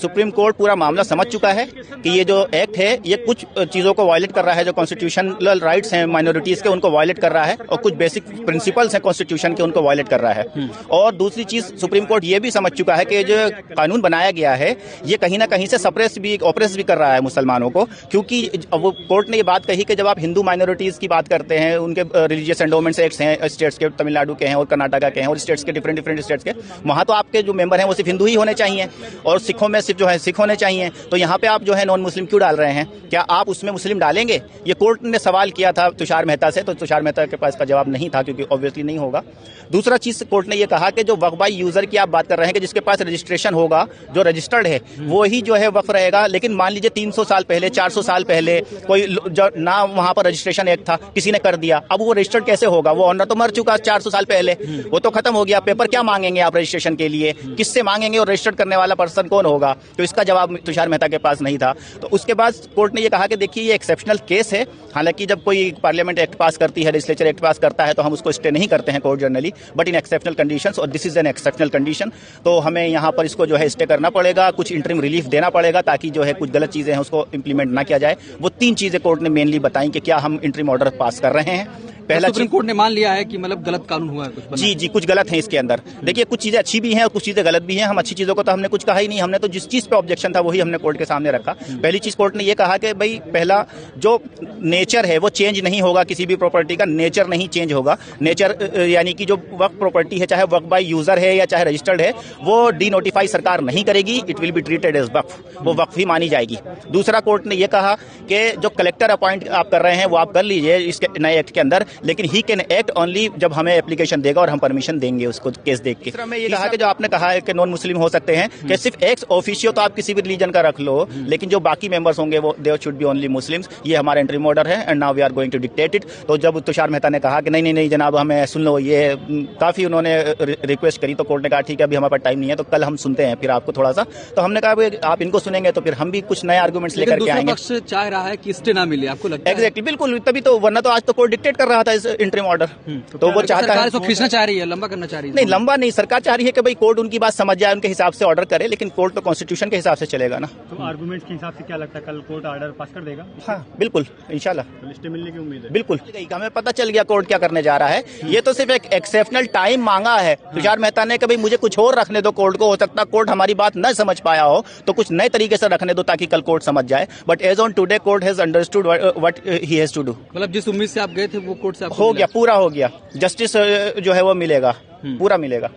Supreme court पूरा मामला समझ चुका है कि ये जो एक्ट है ये कुछ चीजों को वायलेट कर रहा है, जो कॉन्स्टिट्यूशनल राइट्स हैं माइनॉरिटीज के उनको वायलेट कर रहा है, और कुछ बेसिक प्रिंसिपल्स हैं कॉन्स्टिट्यूशन के उनको वायलेट कर रहा है। और दूसरी चीज सुप्रीम कोर्ट ये भी समझ चुका है कि जो कानून बनाया गया है ये कहीं ना कहीं से सप्रेस भी ऑप्रेस भी कर रहा है मुसलमानों को, क्योंकि वो कोर्ट ने ये बात कही कि जब आप हिंदू माइनॉरिटीज की बात करते हैं, उनके रिलीजियस एंडोमेंट्स एक्ट्स हैं स्टेट्स के, तमिलनाडु के हैं और कर्नाटक के हैं और स्टेट्स के डिफरेंट स्टेट्स के, वहां तो आपके जो मेंबर हैं वो सिर्फ हिंदू ही होने चाहिए और सिखों में सिर्फ जो है सिख होने चाहिए। तो यहाँ पे आप जो है नॉन मुस्लिम क्यों डाल रहे हैं? क्या आप उसमें मुस्लिम डालेंगे? ये कोर्ट ने सवाल किया था तुषार मेहता से, तो तुषार मेहता के पास का जवाब नहीं था क्योंकि ऑब्वियसली नहीं होगा। दूसरा चीज कोर्ट ने ये कहा कि जो वक्फ बाय यूजर की आप बात कर रहे हैं कि जिसके पास रजिस्ट्रेशन होगा, जो रजिस्टर्ड है वो ही जो है वक्फ रहेगा। लेकिन मान लीजिए 300 साल पहले 400 साल पहले कोई जो ना वहां पर रजिस्ट्रेशन एक्ट था, किसी ने कर दिया, अब वो रजिस्टर्ड कैसे होगा? वो ऑनर तो मर चुका 400 साल पहले, वो तो खत्म हो गया। पेपर क्या मांगेंगे आप रजिस्ट्रेशन के लिए? किससे मांगेंगे और रजिस्टर्ड करने वाला पर्सन कौन होगा? तो इसका जवाब तुषार मेहता के पास नहीं था। तो उसके बाद कोर्ट ने ये कहा कि देखिए ये एक्सेप्शनल केस है, हालांकि जब कोई पार्लियामेंट एक्ट पास करती है, लेजिस्लेचर एक्ट पास करता है तो हम उसको स्टे नहीं करते हैं court generally, but in exceptional conditions, और this is an exceptional condition, तो हमें यहाँ पर इसको जो है स्टे करना पड़ेगा, कुछ इंटरिम रिलीफ देना पड़ेगा ताकि जो है कुछ गलत चीजें हैं उसको इंप्लीमेंट ना किया जाए। वो 3 चीजें कोर्ट ने मेनली बताई कि क्या हम इंटरिम ऑर्डर पास कर रहे हैं। पहला सुप्रीम कोर्ट ने मान लिया है कि मतलब गलत कानून हुआ है कुछ। जी कुछ गलत है इसके अंदर। देखिए कुछ चीजें अच्छी भी हैं और कुछ चीजें गलत भी हैं। हम अच्छी चीजों को तो हमने कुछ कहा ही नहीं, हमने तो जिस चीज पे ऑब्जेक्शन था वही हमने कोर्ट के सामने रखा। पहली चीज कोर्ट ने ये कहा कि भाई पहला जो नेचर है वो चेंज नहीं होगा, किसी भी प्रॉपर्टी का नेचर नहीं चेंज होगा। नेचर यानी कि जो वक्फ प्रॉपर्टी है, चाहे वक्फ बाय यूजर है या चाहे रजिस्टर्ड है, वो डी नोटिफाई सरकार नहीं करेगी, it will be treated as वक्फ, वो वक्फ ही मानी जाएगी। दूसरा कोर्ट ने ये कहा कि जो कलेक्टर अपॉइंट आप कर रहे हैं वो आप कर लीजिए इसके नए एक्ट के अंदर, लेकिन ही कैन एक्ट ओनली जब हमें एप्लीकेशन देगा और हम परमिशन देंगे उसको केस देख के। मैं ये कहा कि जो आपने कहा है कि नॉन मुस्लिम हो सकते हैं, कि सिर्फ एक्स ऑफिशियो तो आप किसी भी रिलीजन का रख लो, लेकिन जो बाकी मेंबर्स होंगे वो they should be only Muslims. ये हमारा इंटरिम ऑर्डर है and now we are going to dictate it. तो जब तुषार मेहता ने कहा कि नहीं जनाब हमें सुन लो, ये काफी उन्होंने रिक्वेस्ट करी, तो कोर्ट ने कहा ठीक है अभी हमारे पास टाइम नहीं है, तो कल हम सुनते हैं फिर आपको थोड़ा सा। तो हमने कहा आप इनको सुनेंगे तो फिर हम भी कुछ नए आर्गूमेंट्स लेकर के आएंगे। पक्ष चाह रहा है कि स्टे ना मिले, आपको लगता है? एग्जैक्टली, बिल्कुल, तभी तो, वरना तो आज तो कोर्ट डिक्टेट कर रहा था इस इंटरिम ऑर्डर। तो वो चाहता है, इसको खींचना चाह रही है, लंबा करना चाह रही है। नहीं लंबा नहीं, सरकार चाह रही है कि भाई कोर्ट उनकी बात समझ जाए, उनके हिसाब से ऑर्डर करे, लेकिन कोर्ट तो कॉन्स्टिट्यूशन के हिसाब से चलेगा ना। तो आर्गुमेंट्स के हिसाब से क्या लगता है कल कोर्ट ऑर्डर पास कर देगा? हाँ बिल्कुल, इंशाल्लाह लिस्ट मिलने की उम्मीद है। बिल्कुल, हमें पता चल गया कोर्ट क्या करने जा रहा है। ये तो सिर्फ एक एक्सेप्शनल टाइम मांगा है तुषार मेहता ने कि भाई मुझे कुछ और रखने दो कोर्ट को, हो सकता कोर्ट हमारी बात न समझ पाया हो तो कुछ नए तरीके से रखने दो ताकि कल कोर्ट समझ जाए। But as on today court has understood what he has to do. मतलब जिस उम्मीद से आप गए थे वो कोर्ट से हो गया, पूरा हो गया, जस्टिस जो है वो मिलेगा, पूरा मिलेगा।